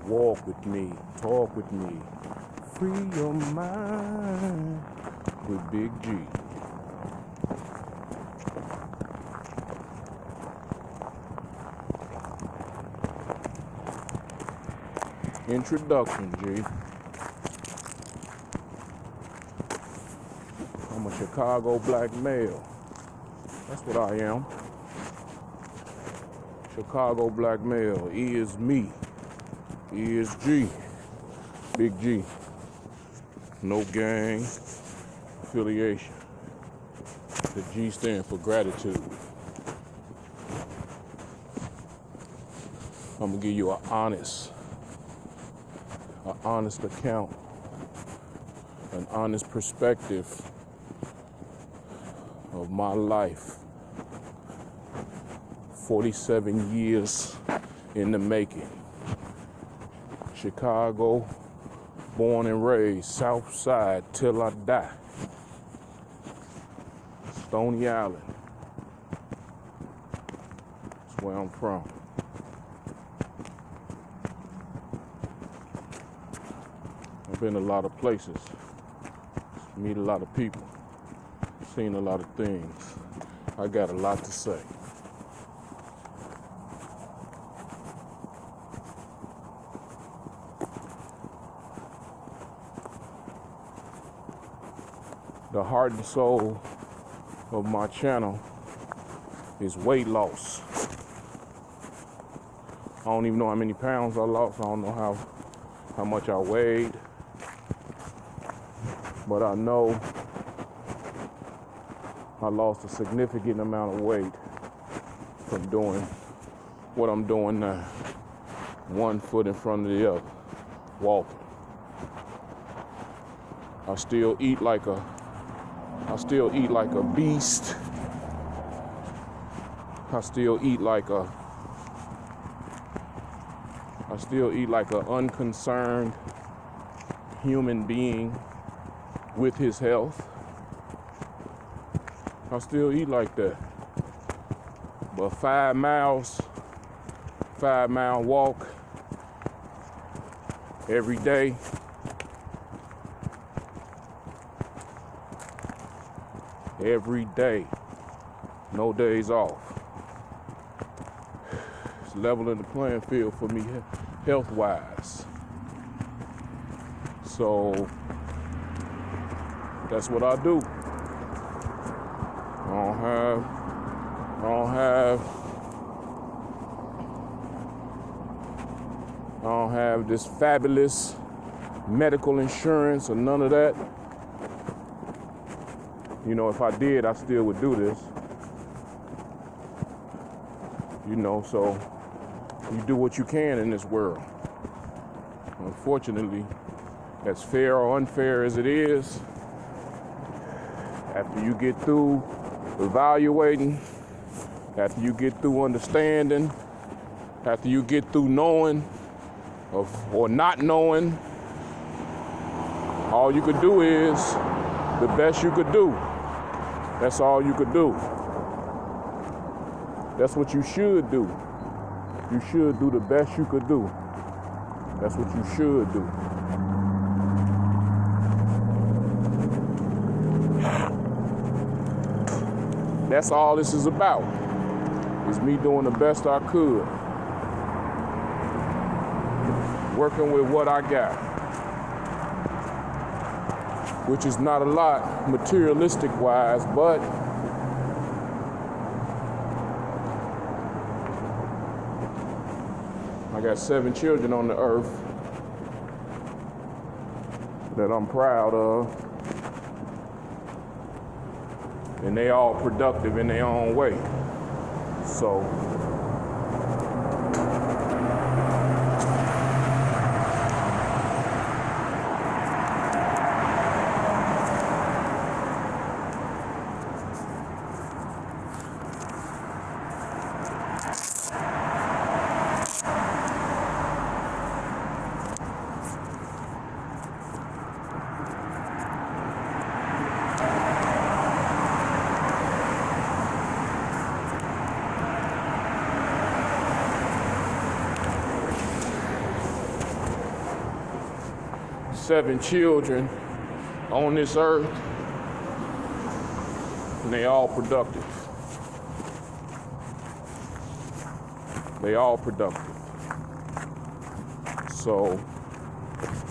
Walk with me, talk with me, free your mind with Big G. Introduction, G. I'm a Chicago black male. That's what I am. Chicago black male. E is me. E is G. Big G. No gang affiliation. The G stand for gratitude. I'm gonna give you an honest account, an honest perspective of my life. 47 years in the making. Chicago, born and raised, South Side till I die. Stony Island. That's where I'm from. I've been a lot of places, meet a lot of people, seen a lot of things. I got a lot to say. The heart and soul of my channel is weight loss. I don't even know how many pounds I lost. I don't know how much I weighed. But I know I lost a significant amount of weight from doing what I'm doing now. One foot in front of the other, walking. I still eat like a beast. I still eat like an unconcerned human being with his health. I still eat like that. But 5 mile walk every day. Every day. No days off. It's leveling the playing field for me health-wise. So that's what I do. I don't have this fabulous medical insurance or none of that. You know, if I did, I still would do this. You know, so you do what you can in this world. Unfortunately, as fair or unfair as it is, after you get through evaluating, after you get through understanding, after you get through knowing or not knowing, all you could do is the best you could do. That's all you could do. That's what you should do. You should do the best you could do. That's what you should do. That's all this is about, is me doing the best I could. Working with what I got. Which is not a lot materialistic wise, but I got 7 children on the earth that I'm proud of. And they all productive in their own way. So 7 children on this earth, and they all productive. They all productive. So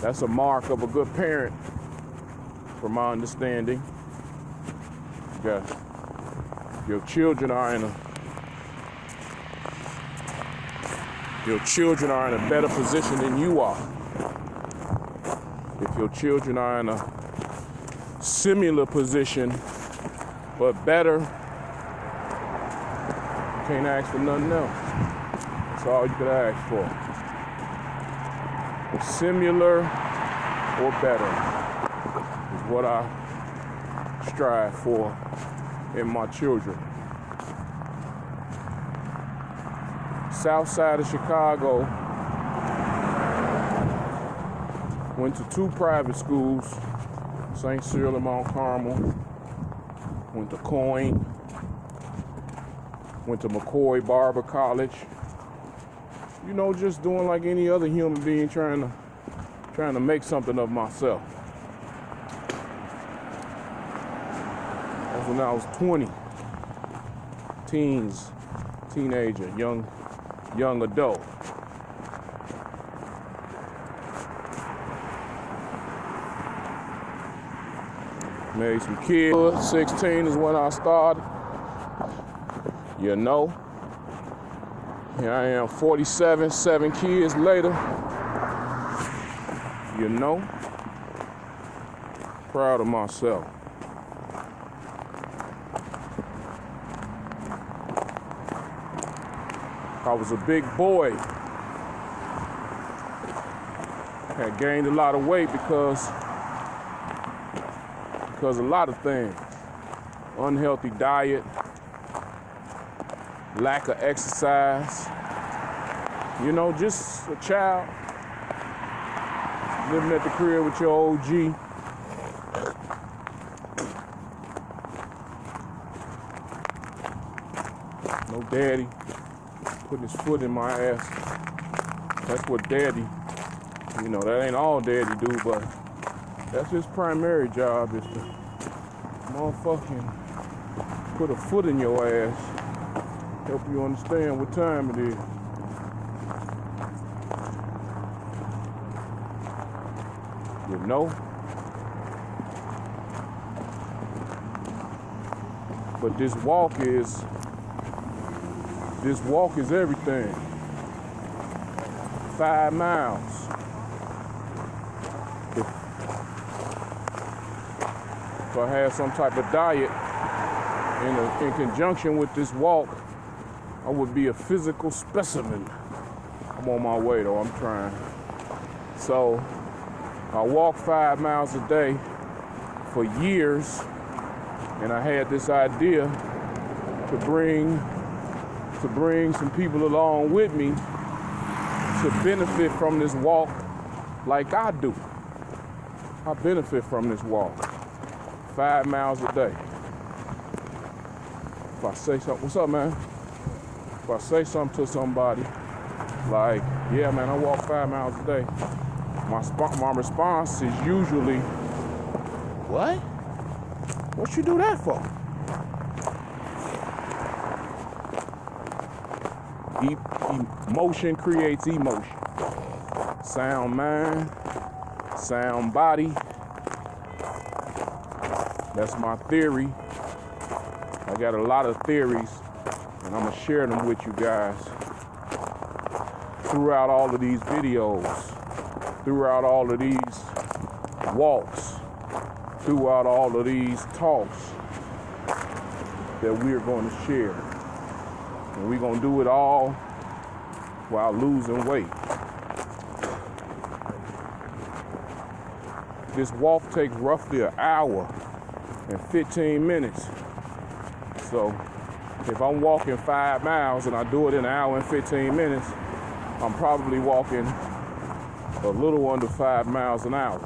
that's a mark of a good parent, from my understanding. Your children are in a better position than you are. If your children are in a similar position but better, you can't ask for nothing else. That's all you could ask for. Similar or better is what I strive for in my children. South side of Chicago, went to 2 private schools, St. Cyril and Mount Carmel, went to Coyne, went to McCoy Barber College. You know, just doing like any other human being, trying to make something of myself. That's when I was 20, teenager, young adult. Made some kids. 16 is when I started. You know. Here I am, 47, 7 kids later. You know. Proud of myself. I was a big boy. Had gained a lot of weight because a lot of things. Unhealthy diet, lack of exercise. You know, just a child living at the crib with your OG. No daddy putting his foot in my ass. That's what daddy, you know, that ain't all daddy do, but that's his primary job, is to motherfucking put a foot in your ass. Help you understand what time it is. You know? But this walk is everything. 5 miles. If I had some type of diet in conjunction with this walk, I would be a physical specimen. I'm on my way though, I'm trying. So I walked 5 miles a day for years, and I had this idea to bring some people along with me to benefit from this walk like I do. I benefit from this walk. 5 miles a day. If I say something, what's up, man? If I say something to somebody, like, yeah, man, I walk 5 miles a day, my response is usually, what? What you do that for? Emotion creates emotion. Sound mind, sound body. That's my theory. I got a lot of theories, and I'm gonna share them with you guys throughout all of these videos, throughout all of these walks, throughout all of these talks that we're going to share. And we're going to do it all while losing weight. This walk takes roughly an hour and 15 minutes. So if I'm walking 5 miles and I do it in an hour and 15 minutes, I'm probably walking a little under 5 miles an hour,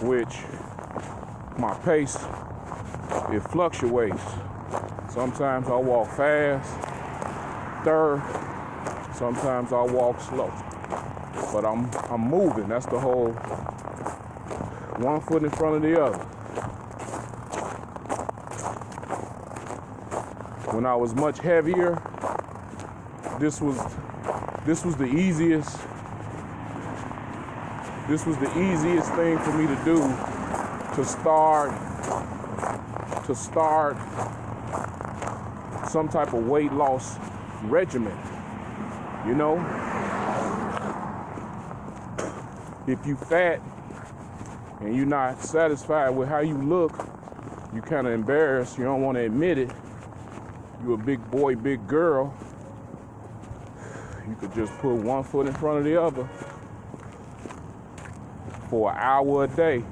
which my pace, it fluctuates. Sometimes I walk fast, sometimes I walk slow, but I'm moving. That's the whole One foot in front of the other. When I was much heavier, this was the easiest thing for me to do to start some type of weight loss regimen. You know, if you fat and you're not satisfied with how you look, you kind of embarrassed, you don't want to admit it, you a big boy, big girl, you could just put one foot in front of the other for an hour a day.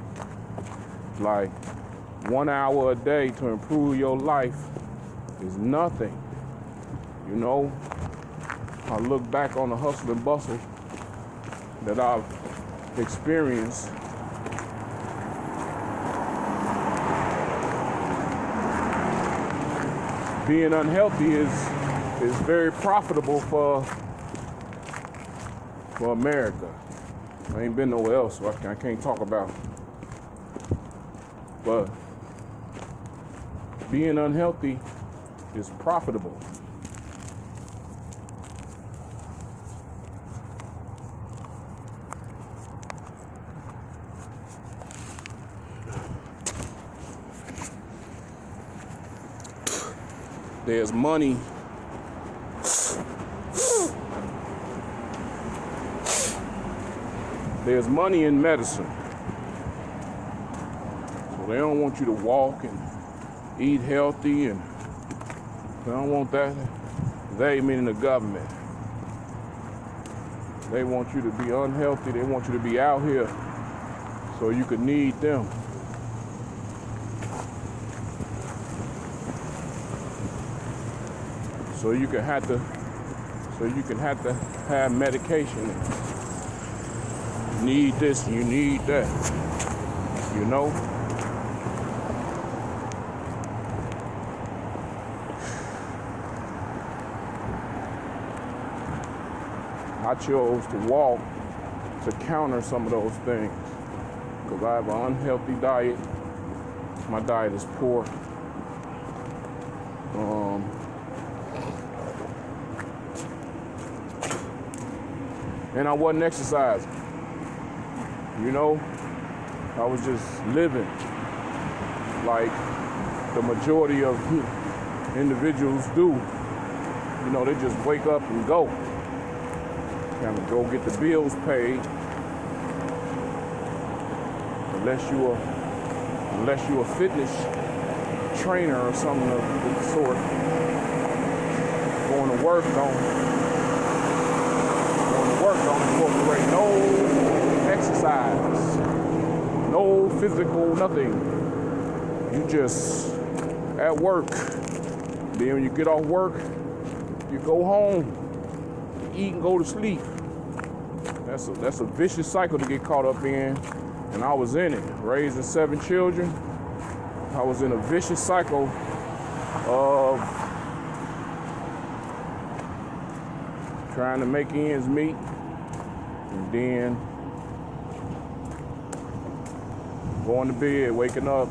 Like 1 hour a day to improve your life is nothing. You know, I look back on the hustle and bustle that I've experienced. Being unhealthy is very profitable for America. I ain't been nowhere else, so I can't talk about it. But being unhealthy is profitable. There's money. There's money in medicine. So they don't want you to walk and eat healthy, and they don't want that. They, meaning the government. They want you to be unhealthy. They want you to be out here so you could need them. So you can have to have medication. You need this, you need that. You know? I chose to walk to counter some of those things because I have an unhealthy diet. My diet is poor. And I wasn't exercising. You know, I was just living like the majority of individuals do. You know, they just wake up and go. Kind of go get the bills paid. Unless you're a fitness trainer or something of the sort. Going to work don't incorporate no exercise, no physical nothing. You just at work. Then when you get off work, you go home, eat and go to sleep. That's a vicious cycle to get caught up in, and I was in it. Raising 7 children, I was in a vicious cycle of trying to make ends meet, and then going to bed, waking up,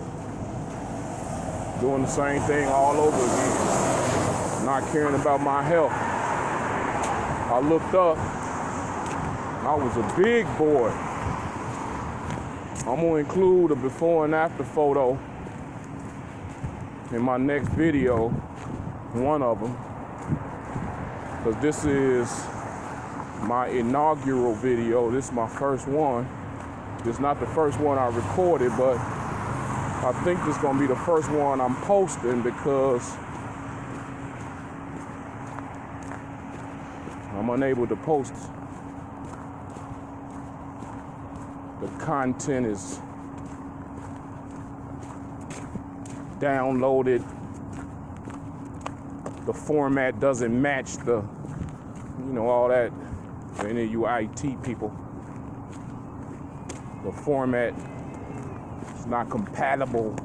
doing the same thing all over again, not caring about my health. I looked up, I was a big boy. I'm gonna include a before and after photo in my next video, one of them, because this is my inaugural video. This is my first one. It's not the first one I recorded, but I think this is gonna be the first one I'm posting because I'm unable to post. The content is downloaded. The format doesn't match the, all that. Any of you IT people, the format is not compatible,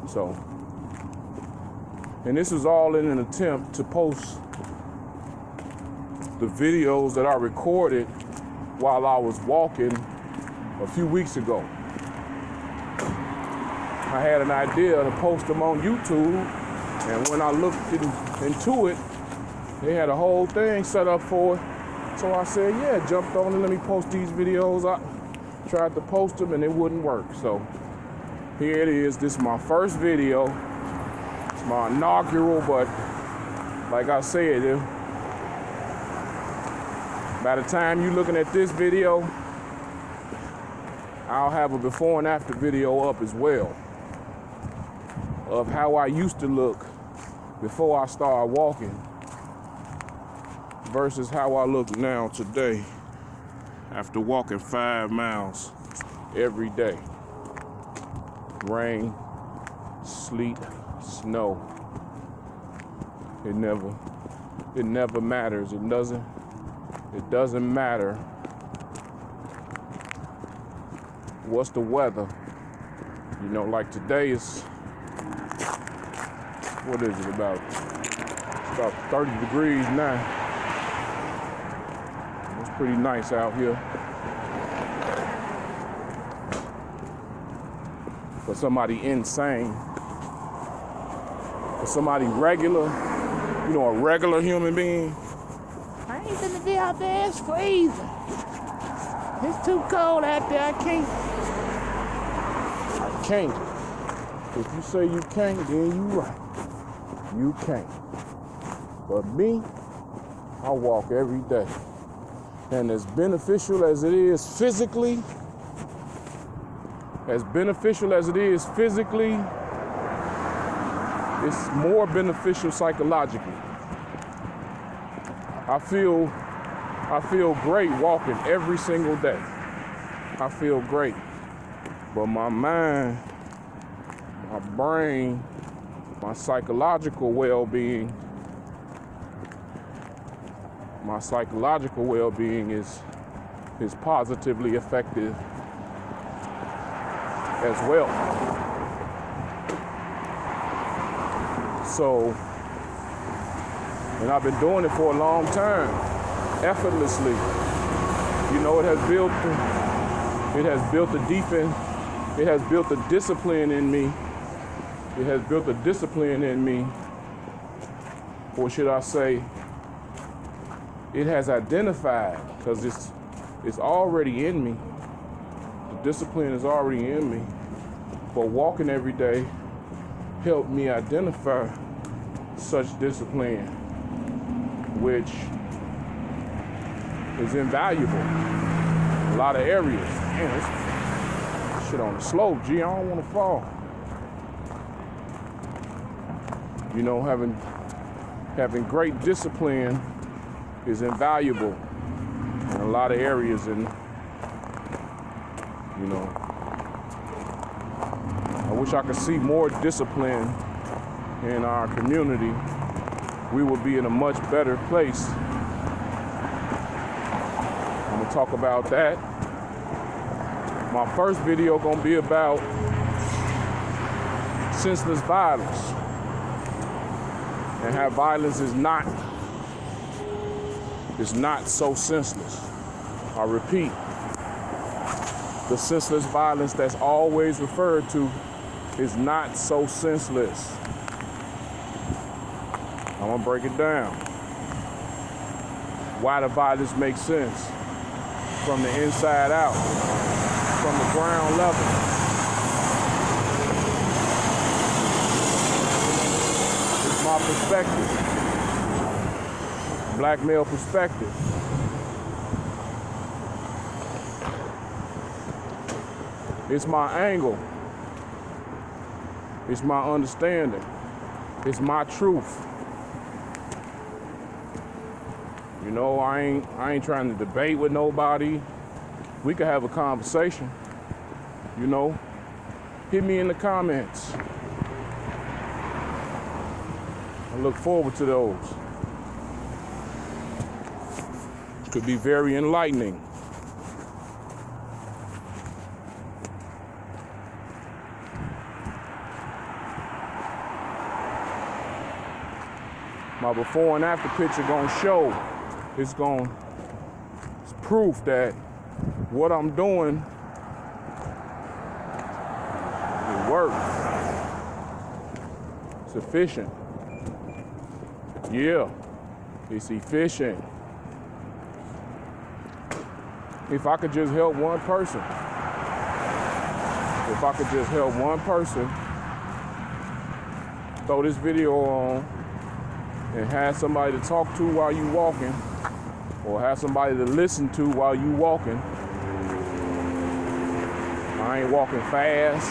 so. And this is all in an attempt to post the videos that I recorded while I was walking a few weeks ago. I had an idea to post them on YouTube, and when I looked into it, they had a whole thing set up for it. So I said, yeah, jumped on and let me post these videos. I tried to post them and it wouldn't work. So here it is. This is my first video. It's my inaugural, but like I said, by the time you're looking at this video, I'll have a before and after video up as well of how I used to look before I started walking versus how I look now today after walking 5 miles every day. Rain, sleet, snow. It never matters. It doesn't matter what's the weather. You know, like today is, what is it, it's about 30 degrees now. It's pretty nice out here. For somebody insane, for somebody regular, you know, a regular human being. I ain't gonna be out there, it's freezing. It's too cold out there, I can't. If you say you can't, then you right. You can't. But me, I walk every day. And as beneficial as it is physically, it's more beneficial psychologically. I feel great walking every single day. I feel great. But my mind, my brain, my psychological well-being is positively affected as well. So, and I've been doing it for a long time, effortlessly. You know, it has built a discipline in me. It has built a discipline in me, or should I say, it has identified, because it's already in me. The discipline is already in me. But walking every day helped me identify such discipline, which is invaluable in a lot of areas. Man, this shit on the slope, G, I don't want to fall. You know, having great discipline is invaluable in a lot of areas, and you know, I wish I could see more discipline in our community. We would be in a much better place. I'm gonna talk about that. My first video gonna be about senseless violence and how violence is not so senseless. I repeat, the senseless violence that's always referred to is not so senseless. I'm gonna break it down. Why the violence makes sense from the inside out, from the ground level. It's my perspective, black male perspective. It's my angle. It's my understanding. It's my truth. You know, I ain't trying to debate with nobody. We could have a conversation. You know, hit me in the comments. I look forward to those. Could be very enlightening. My before and after picture gonna show, it's proof that what I'm doing works. It's efficient. Yeah, it's efficient. If I could just help one person, throw this video on and have somebody to talk to while you walking, or have somebody to listen to while you walking. I ain't walking fast.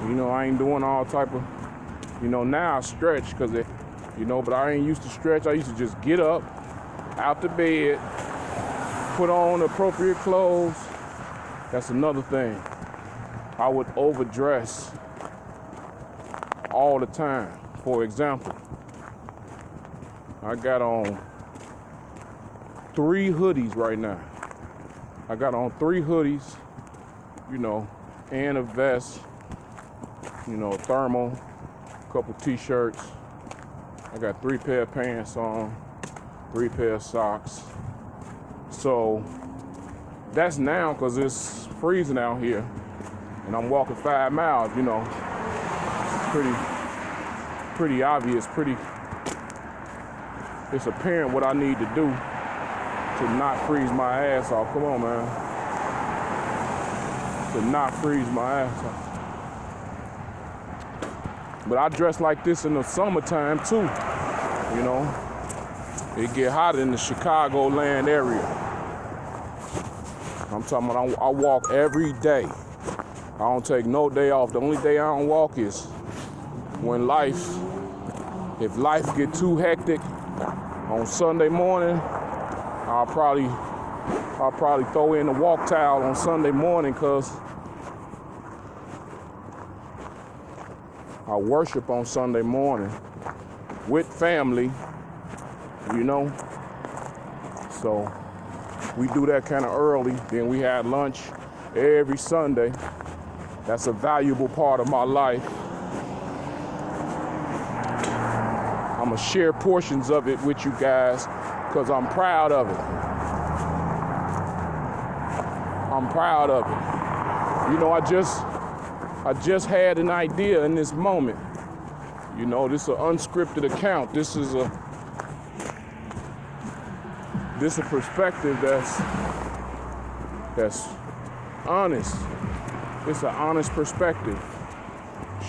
I ain't doing all type of, now I stretch because but I ain't used to stretch. I used to just get up, out the bed, put on appropriate clothes. That's another thing. I would overdress all the time. For example, I got on 3 hoodies right now. I got on 3 hoodies, and a vest, thermal, a couple t-shirts. I got 3 pair of pants on, 3 pair of socks. So that's now because it's freezing out here and I'm walking 5 miles, pretty obvious, it's apparent what I need to do to not freeze my ass off. Come on, man. To not freeze my ass off. But I dress like this in the summertime too, It get hotter in the Chicagoland area. I'm talking about I walk every day. I don't take no day off. The only day I don't walk is when if life get too hectic on Sunday morning, I'll probably throw in the walk towel on Sunday morning because I worship on Sunday morning with family, So we do that kind of early. Then we had lunch every Sunday. That's a valuable part of my life. I'm gonna share portions of it with you guys because I'm proud of it. I'm proud of it. I just had an idea in this moment. This is an unscripted account. This is a perspective that's honest. It's an honest perspective.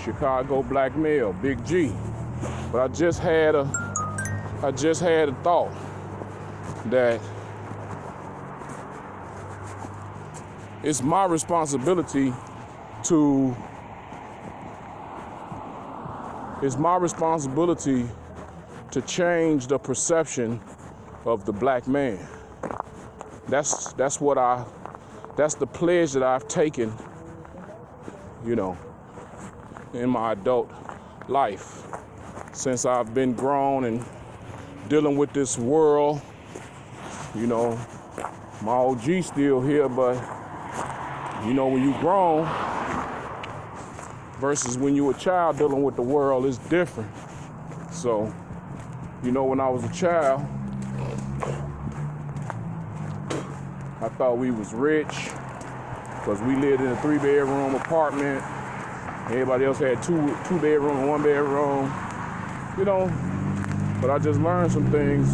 Chicago black male, Big G. But I just had a thought that it's my responsibility to change the perception of the black man. That's the pledge that I've taken, in my adult life since I've been grown and dealing with this world. My OG still here, but when you grown versus when you a child dealing with the world is different. So, when I was a child, I thought we was rich because we lived in a 3-bedroom apartment. Everybody else had two bedroom and 1 bedroom, But I just learned some things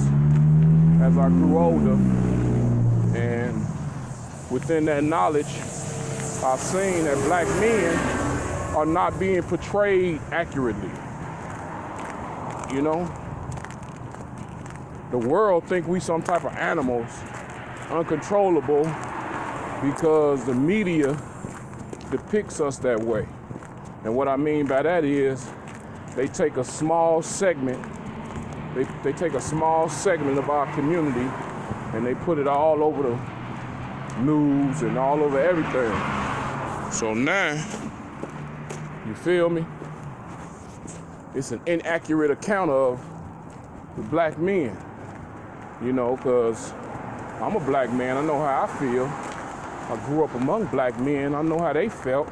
as I grew older, and within that knowledge, I've seen that black men are not being portrayed accurately. The world think we some type of animals, uncontrollable, because the media depicts us that way. And what I mean by that is they take a small segment, they take a small segment of our community and they put it all over the news and all over everything. So now, you feel me? It's an inaccurate account of the black men, because I'm a black man. I know how I feel. I grew up among black men. I know how they felt.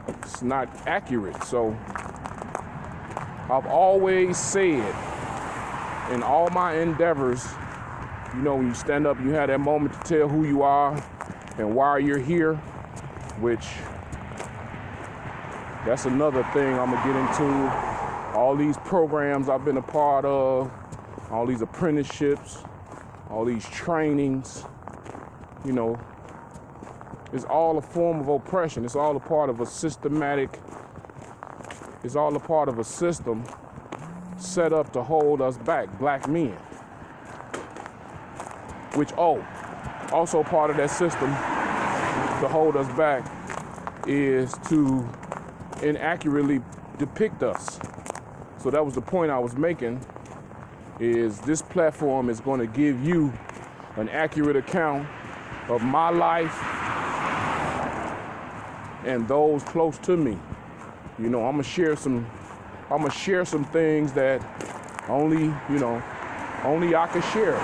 It's not accurate. So I've always said in all my endeavors, when you stand up, you have that moment to tell who you are and why you're here. which that's another thing I'm gonna get into. All these programs I've been a part of, all these apprenticeships, all these trainings, you know, it's all a form of oppression. It's all a part of a systematic, it's all a part of a system set up to hold us back, black men. Which, also part of that system to hold us back is to inaccurately depict us. So that was the point I was making, is this platform is going to give you an accurate account of my life and those close to me. You know, I'm gonna share some things that only I can share.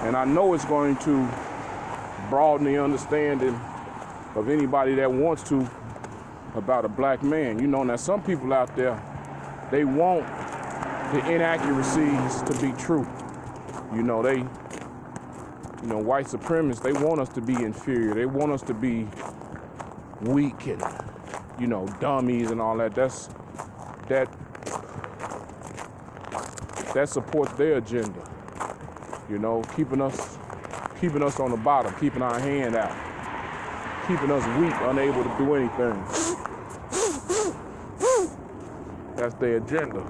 And I know it's going to broaden the understanding of anybody that wants to about a black man. You know, now some people out there, they want the inaccuracies to be true. You know, white supremacists, they want us to be inferior. They want us to be weak and, dummies and all that. That supports their agenda. You know, keeping us on the bottom, keeping our hand out, keeping us weak, unable to do anything. That's their agenda.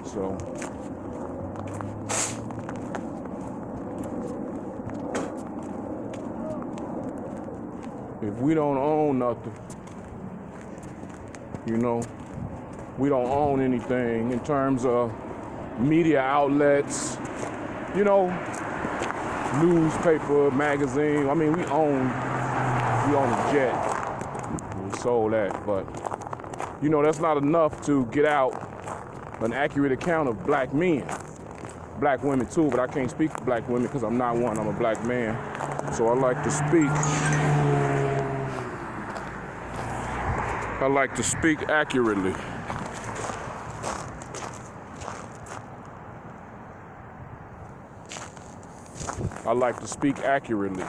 So if we don't own nothing, we don't own anything in terms of media outlets, newspaper, magazine. I mean, we own a jet. We sold that, but that's not enough to get out an accurate account of black men, black women too. But I can't speak for black women because I'm not one. I'm a black man, so I like to speak accurately. I like to speak accurately.